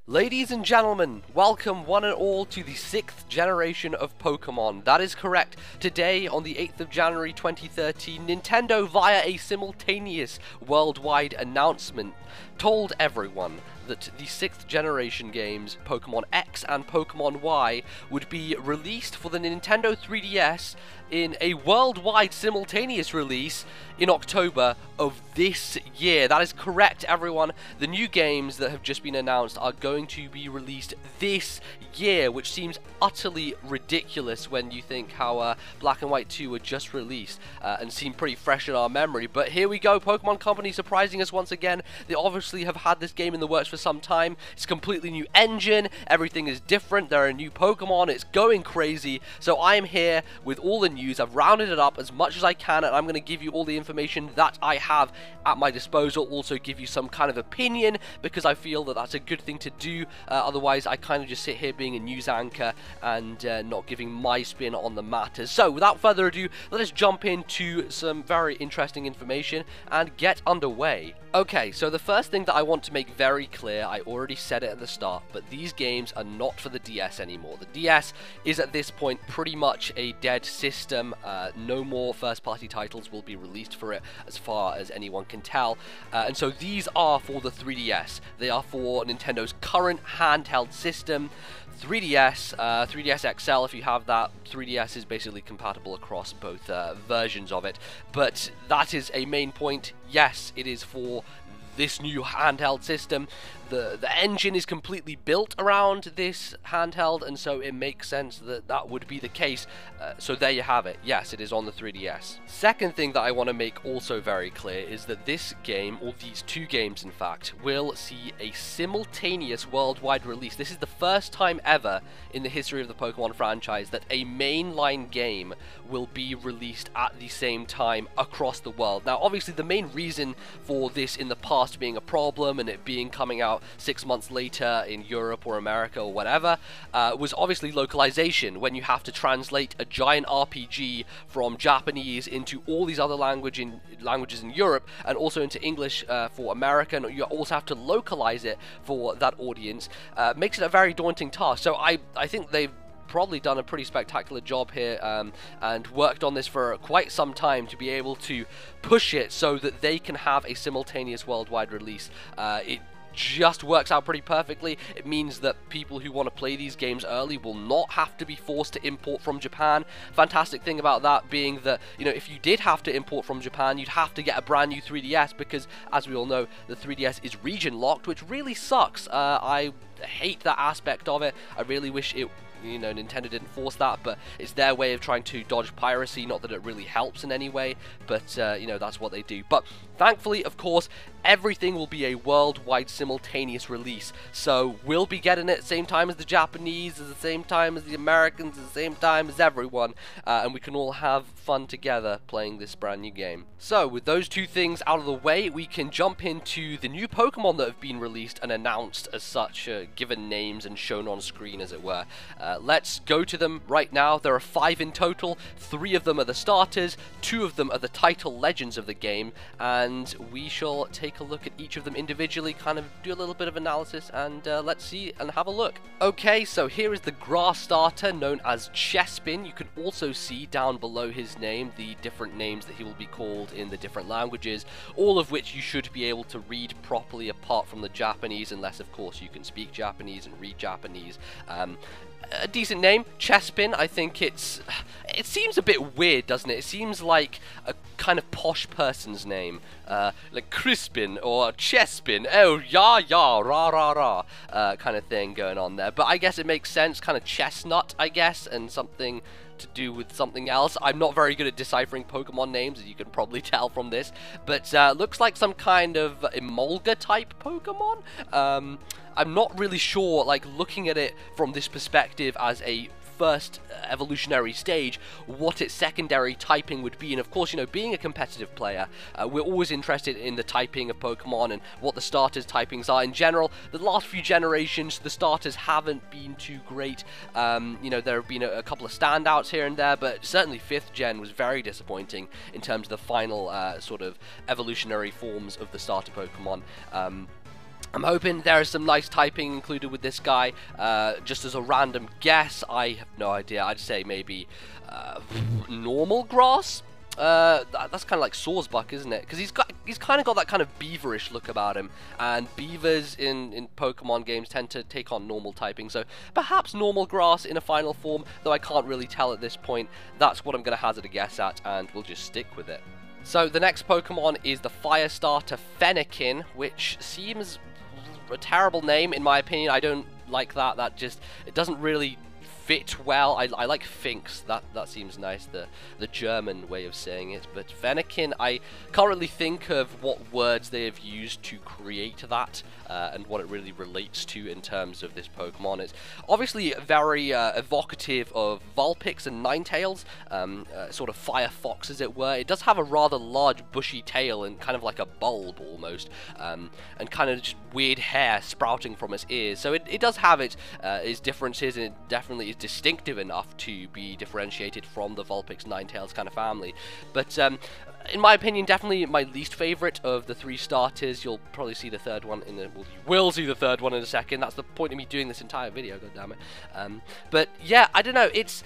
Ladies and gentlemen, welcome one and all to the 6th generation of Pokémon. That is correct. Today, on the 8th of January 2013, Nintendo, via a simultaneous worldwide announcement, told everyone that the 6th generation games, Pokémon X and Pokémon Y, would be released for the Nintendo 3DS in a worldwide simultaneous release in October of this year. That is correct, everyone. The new games that have just been announced are going to be released this year, which seems utterly ridiculous when you think how Black and White 2 were just released and seem pretty fresh in our memory. But here we go, Pokemon Company surprising us once again. They obviously have had this game in the works for some time. It's a completely new engine, everything is different, there are new Pokemon, it's going crazy. So I am here with all the news. I've rounded it up as much as I can, and I'm going to give you all the information that I have at my disposal. Also give you some kind of opinion, because I feel that that's a good thing to do. Otherwise I kind of just sit here being a news anchor and not giving my spin on the matters. So without further ado, let us jump into some very interesting information and get underway. Okay, so the first thing that I want to make very clear, I already said it at the start, but these games are not for the DS anymore. The DS is at this point pretty much a dead system. No more first-party titles will be released for it as far as anyone can tell. And so these are for the 3DS. They are for Nintendo's current handheld system. 3DS, 3DS XL if you have that. 3DS is basically compatible across both versions of it, but that is a main point. Yes, it is for this new handheld system. The engine is completely built around this handheld, and so it makes sense that that would be the case. So there you have it. Yes, it is on the 3DS. Second thing that I want to make also very clear is that this game, or these two games in fact, will see a simultaneous worldwide release. This is the first time ever in the history of the Pokemon franchise that a mainline game will be released at the same time across the world. Now obviously the main reason for this in the past being a problem and it being coming out 6 months later in Europe or America or whatever, was obviously localization, when you have to translate a giant RPG from Japanese into all these other languages in Europe and also into English for America, and you also have to localize it for that audience. Makes it a very daunting task. So I think they've probably done a pretty spectacular job here and worked on this for quite some time to be able to push it so that they can have a simultaneous worldwide release. It just works out pretty perfectly. It means that people who want to play these games early will not have to be forced to import from Japan. Fantastic thing about that being that, you know, if you did have to import from Japan, you'd have to get a brand new 3DS, because as we all know, the 3DS is region locked, which really sucks. I hate that aspect of it. I really wish it, you know, Nintendo didn't force that, but it's their way of trying to dodge piracy. Not that it really helps in any way, but you know, that's what they do. But thankfully, of course, everything will be a worldwide simultaneous release. So we'll be getting it at the same time as the Japanese, at the same time as the Americans, at the same time as everyone, and we can all have fun together playing this brand new game. So with those two things out of the way, we can jump into the new Pokemon that have been released and announced as such, given names and shown on screen, as it were. Let's go to them right now. There are 5 in total. 3 of them are the starters, 2 of them are the title legends of the game, and we shall take a look at each of them individually, kind of do a little bit of analysis, and let's see and have a look. Okay, so here is the grass starter known as Chespin. You can also see down below his name the different names that he will be called in the different languages, all of which you should be able to read properly apart from the Japanese, unless of course you can speak Japanese and read Japanese. A decent name, Chespin. I think it seems a bit weird, doesn't it? It seems like a kind of posh person's name, like Crispin or Chespin. Oh, yeah, rah, rah, rah, kind of thing going on there. But I guess it makes sense, kind of chestnut, I guess, and something to do with something else. I'm not very good at deciphering Pokemon names, as you can probably tell from this, but looks like some kind of Emolga type Pokemon. I'm not really sure, like, looking at it from this perspective as a first evolutionary stage, what its secondary typing would be. And of course, you know, being a competitive player, we're always interested in the typing of Pokemon and what the starters typings are in general. The last few generations, the starters haven't been too great. You know, there have been a couple of standouts here and there, but certainly 5th gen was very disappointing in terms of the final sort of evolutionary forms of the starter Pokemon. I'm hoping there is some nice typing included with this guy. Just as a random guess, I have no idea. I'd say maybe normal grass. That's kind of like Sawsbuck, isn't it? Because he's kind of got that kind of beaverish look about him, and beavers in Pokemon games tend to take on normal typing, so perhaps normal grass in a final form, though I can't really tell at this point. That's what I'm going to hazard a guess at, and we'll just stick with it. So the next Pokemon is the fire starter Fennekin, which seems a terrible name in my opinion. I don't like that. It doesn't really fit well. I like Finks. That seems nice, the German way of saying it. But Fennekin, I can't really think of what words they have used to create that and what it really relates to in terms of this Pokemon. It's obviously very evocative of Vulpix and Ninetales, sort of Firefox as it were. It does have a rather large bushy tail and kind of like a bulb almost, and kind of just weird hair sprouting from its ears. So it does have its differences, and it definitely is distinctive enough to be differentiated from the Vulpix Ninetales kind of family. But in my opinion, definitely my least favorite of the 3 starters. You'll probably see the third one in well, you will see the third one in a second. That's the point of me doing this entire video, goddammit. But yeah, I don't know. It's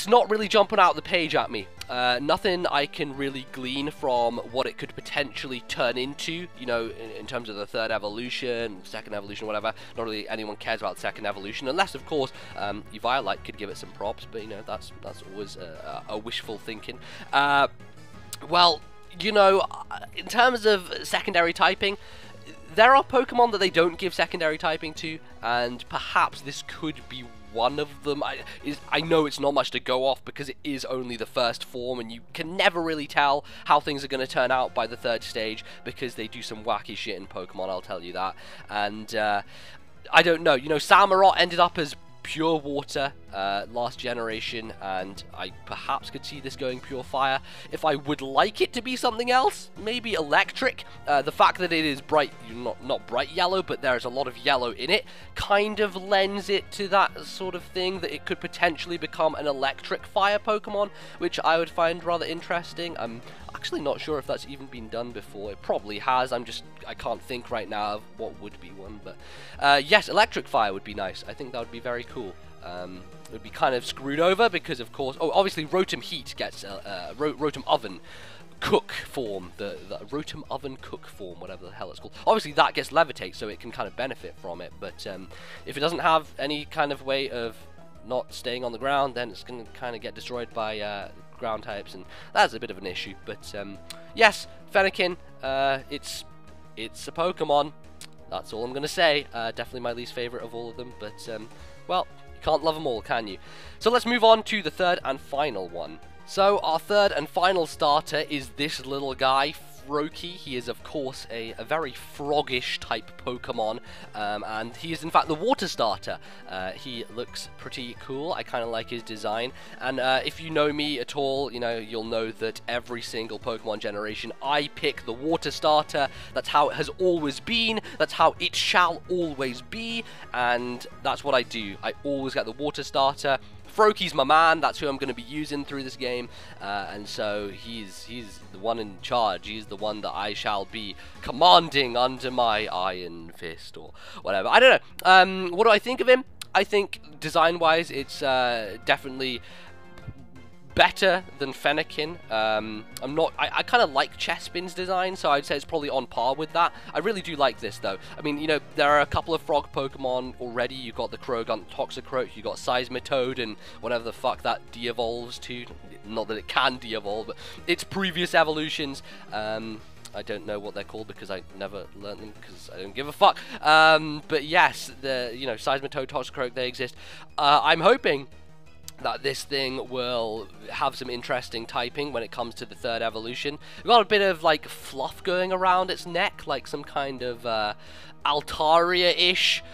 not really jumping out the page at me. Nothing I can really glean from what it could potentially turn into, you know, in terms of the 3rd evolution, 2nd evolution, whatever. Not really anyone cares about the 2nd evolution, unless, of course, Eviolite could give it some props, but, you know, that's always a wishful thinking. Well, you know, in terms of secondary typing, there are Pokemon that they don't give secondary typing to, and perhaps this could be one of them. I know it's not much to go off because it is only the 1st form, and you can never really tell how things are going to turn out by the 3rd stage because they do some wacky shit in Pokemon, I'll tell you that. And I don't know, you know, Samurott ended up as pure water last generation, and I perhaps could see this going pure fire. If I would like it to be something else, maybe electric. The fact that it is bright, not bright yellow, but there's a lot of yellow in it, kind of lends it to that sort of thing, that it could potentially become an electric fire Pokemon, which I would find rather interesting. I'm actually not sure if that's even been done before. It probably has. I can't think right now of what would be one, but yes, electric fire would be nice. I think that would be very cool. It would be kind of screwed over because, of course, obviously Rotom Heat gets Rotom Oven Cook form, the Rotom Oven Cook form, whatever the hell it's called. Obviously that gets Levitate, so it can kind of benefit from it, but if it doesn't have any kind of way of not staying on the ground, then it's going to kind of get destroyed by ground types, and that's a bit of an issue. But yes, Fennekin, it's a Pokemon. That's all I'm going to say. Definitely my least favorite of all of them, but well, you can't love them all, can you? So let's move on to the 3rd and final one. So our 3rd and final starter is this little guy, Froakie. He is, of course, a very froggish type Pokemon, and he is in fact the water starter. He looks pretty cool. I kind of like his design, and if you know me at all, you know, you'll know that every single Pokemon generation I pick the water starter. That's how it has always been, that's how it shall always be, and that's what I do. I always get the water starter. Froakie's my man, that's who I'm going to be using through this game, and so he's the one in charge. He's the one that I shall be commanding under my iron fist, or whatever. I don't know. What do I think of him? I think design-wise, it's definitely better than Fennekin. I kind of like Chespin's design, so I'd say it's probably on par with that. I really do like this, though. I mean, you know, there are a couple of frog Pokemon already. You've got the Croagunk Toxicroak, you've got Seismitoad, and whatever the fuck that de-evolves to. Not that it can de-evolve, but its previous evolutions. I don't know what they're called because I never learned them because I don't give a fuck. But yes, you know, Seismitoad, Toxicroak, they exist. I'm hoping that this thing will have some interesting typing when it comes to the 3rd evolution. We've got a bit of like fluff going around its neck, like some kind of Altaria-ish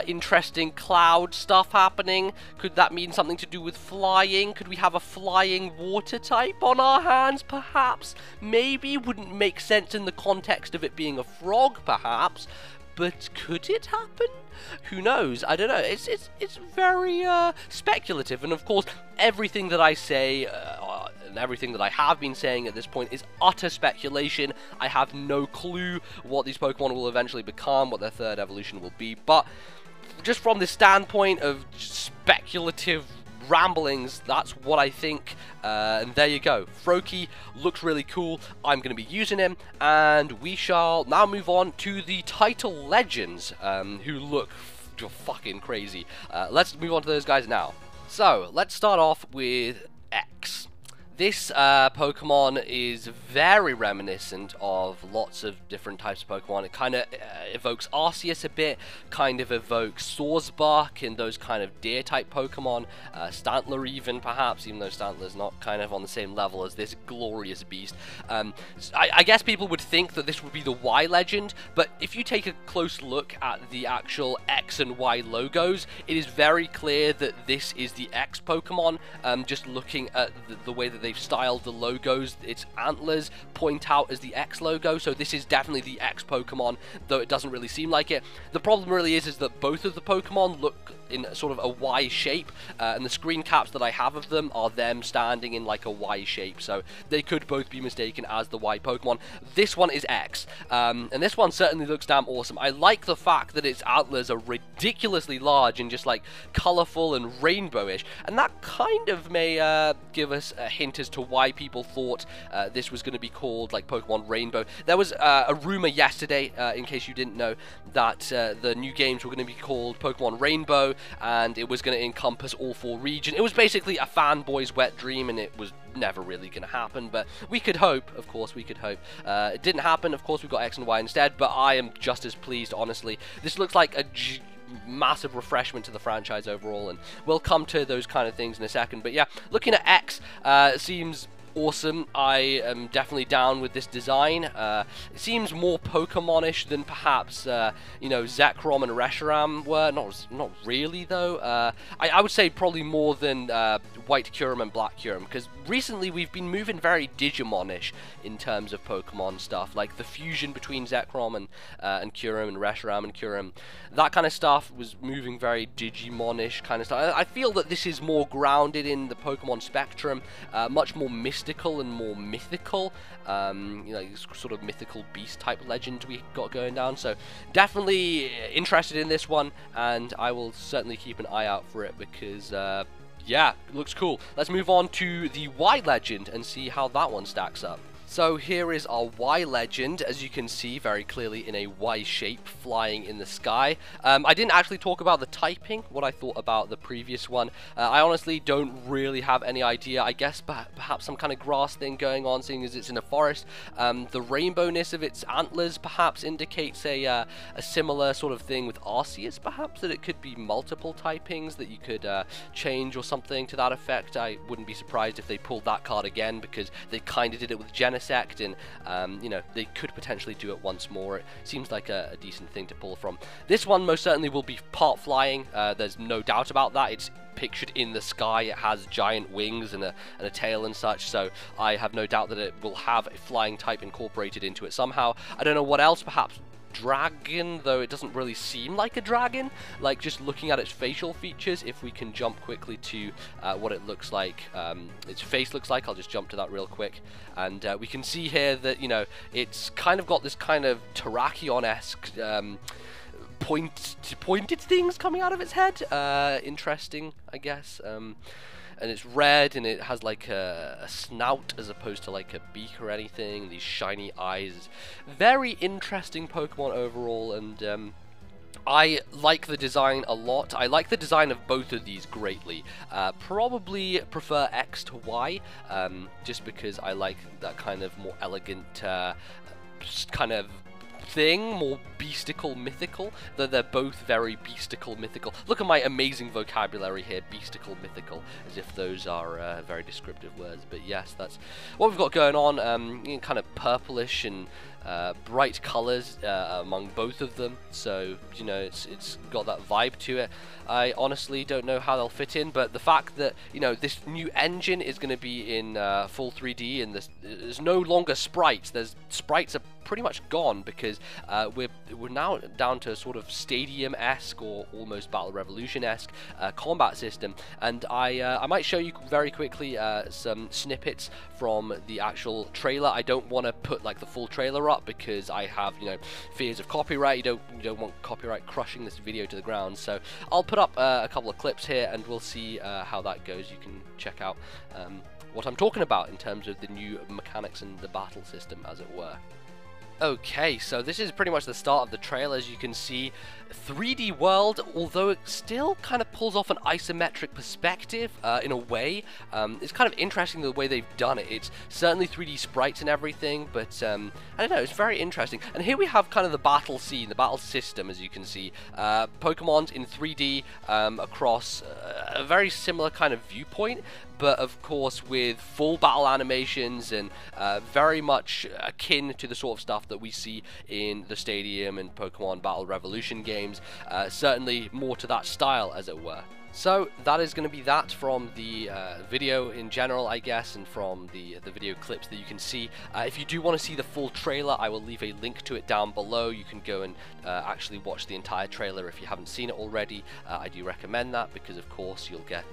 interesting cloud stuff happening. Could that mean something to do with flying? Could we have a flying water type on our hands, perhaps? Maybe. Wouldn't make sense in the context of it being a frog, perhaps. But could it happen? Who knows? I don't know. It's very speculative, and of course, everything that I say and everything that I have been saying at this point is utter speculation. I have no clue what these Pokemon will eventually become, what their third evolution will be, but just from the standpoint of speculative ramblings, that's what I think, and there you go. Froakie looks really cool. I'm going to be using him, and we shall now move on to the title legends, who look fucking crazy. Let's move on to those guys now. So, let's start off with X. This Pokemon is very reminiscent of lots of different types of Pokemon. It kind of evokes Arceus a bit, kind of evokes Swordsbark and those kind of deer-type Pokemon. Stantler even, perhaps, even though Stantler's not kind of on the same level as this glorious beast. I guess people would think that this would be the Y legend, but if you take a close look at the actual X and Y logos, it is very clear that this is the X Pokemon. Just looking at the way that they've styled the logos, its antlers point out as the X logo, so this is definitely the X Pokemon, though it doesn't really seem like it. The problem really is that both of the Pokemon look in sort of a Y shape, and the screen caps that I have of them are them standing in like a Y shape, so they could both be mistaken as the Y Pokemon. This one is X, and this one certainly looks damn awesome. I like the fact that its antlers are ridiculously large and just like colourful and rainbowish, and that kind of may give us a hint as to why people thought this was going to be called like Pokemon Rainbow. There was a rumour yesterday, in case you didn't know, that the new games were going to be called Pokemon Rainbow, and it was going to encompass all 4 regions. It was basically a fanboy's wet dream, and it was never really going to happen, but we could hope, of course, we could hope. It didn't happen, of course, we got X and Y instead, but I am just as pleased, honestly. This looks like a massive refreshment to the franchise overall, and we'll come to those kind of things in a second. But yeah, looking at X, seems awesome. I am definitely down with this design. It seems more Pokemon-ish than perhaps, you know, Zekrom and Reshiram were. Not really, though. I would say probably more than White Kyurem and Black Kyurem, because recently we've been moving very Digimon-ish in terms of Pokemon stuff, like the fusion between Zekrom and Kyurem and Reshiram and Kyurem. That kind of stuff was moving very Digimon-ish kind of stuff. I feel that this is more grounded in the Pokemon spectrum, much more mystical and more mythical, you know, sort of mythical beast type legend we got going down. So definitely interested in this one, and I will certainly keep an eye out for it because yeah, it looks cool. Let's move on to the Y legend and see how that one stacks up. So here is our Y legend, as you can see very clearly in a Y shape flying in the sky. I didn't actually talk about the typing, what I thought about the previous one. I honestly don't really have any idea. I guess perhaps some kind of grass thing going on, seeing as it's in a forest. The rainbowness of its antlers perhaps indicates a similar sort of thing with Arceus, perhaps, that it could be multiple typings that you could change or something to that effect. I wouldn't be surprised if they pulled that card again, because they kind of did it with Genesect, and you know, they could potentially do it once more. It seems like a decent thing to pull from. This one most certainly will be part flying. There's no doubt about that. It's pictured in the sky. It has giant wings and a tail and such, so I have no doubt that it will have a flying type incorporated into it somehow. I don't know what else, perhaps dragon, though it doesn't really seem like a dragon, like just looking at its facial features. If we can jump quickly to what it looks like, its face looks like, I'll just jump to that real quick, and we can see here that, you know, it's kind of got this kind of Terrakion-esque pointed things coming out of its head. Interesting, I guess. And it's red, and it has like a snout as opposed to like a beak or anything. These shiny eyes. Very interesting Pokemon overall, and I like the design a lot. I like the design of both of these greatly. Probably prefer X to Y, just because I like that kind of more elegant kind of thing, more beastical, mythical. They're both very beastical, mythical. Look at my amazing vocabulary here, beastical, mythical, as if those are very descriptive words. But yes, that's what we've got going on. You know, kind of purplish and bright colors among both of them, so you know, it's got that vibe to it. I honestly don't know how they'll fit in, but the fact that, you know, this new engine is going to be in full 3D, and there's no longer sprites. There's sprites pretty much gone, because we're now down to sort of stadium-esque or almost Battle Revolution-esque combat system. And I might show you very quickly some snippets from the actual trailer. I don't want to put like the full trailer up because I have, you know, fears of copyright. You don't want copyright crushing this video to the ground. So I'll put up a couple of clips here, and we'll see how that goes. You can check out what I'm talking about in terms of the new mechanics and the battle system, as it were. Okay, so this is pretty much the start of the trailer. As you can see, 3D world, although it still kind of pulls off an isometric perspective in a way. It's kind of interesting the way they've done it. It's certainly 3D sprites and everything, but I don't know, it's very interesting. And here we have kind of the battle scene, the battle system, as you can see. Pokemon's in 3D across a very similar kind of viewpoint, but of course with full battle animations and very much akin to the sort of stuff that we see in the Stadium and Pokemon Battle Revolution games. Certainly more to that style, as it were. So that is going to be that from the video in general, I guess, and from the video clips that you can see. If you do want to see the full trailer, I will leave a link to it down below. You can go and actually watch the entire trailer if you haven't seen it already. I do recommend that because, of course, you'll get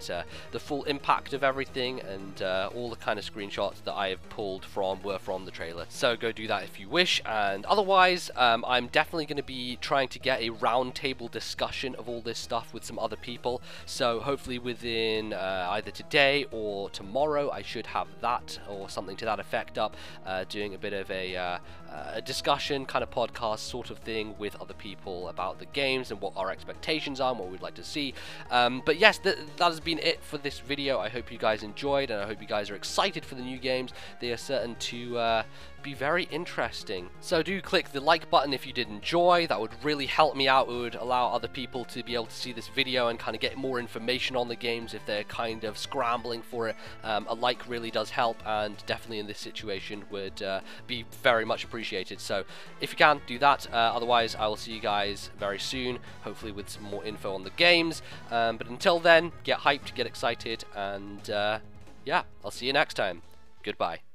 the full impact of everything, and all the kind of screenshots that I have pulled were from the trailer. So go do that if you wish. And otherwise, I'm definitely going to be trying to get a roundtable discussion of all this stuff with some other people. So hopefully within either today or tomorrow, I should have that or something to that effect up, doing a bit of a discussion kind of podcast sort of thing with other people about the games and what our expectations are and what we'd like to see. But yes, that has been it for this video. I hope you guys enjoyed, and I hope you guys are excited for the new games. They are certain to be very interesting. So do click the like button if you did enjoy. That would really help me out. It would allow other people to be able to see this video and kind of get more information on the games if they're kind of scrambling for it. A like really does help, and definitely in this situation would be very much appreciated. So if you can, do that. Otherwise, I will see you guys very soon, hopefully with some more info on the games. But until then, get hyped, get excited, and yeah, I'll see you next time. Goodbye.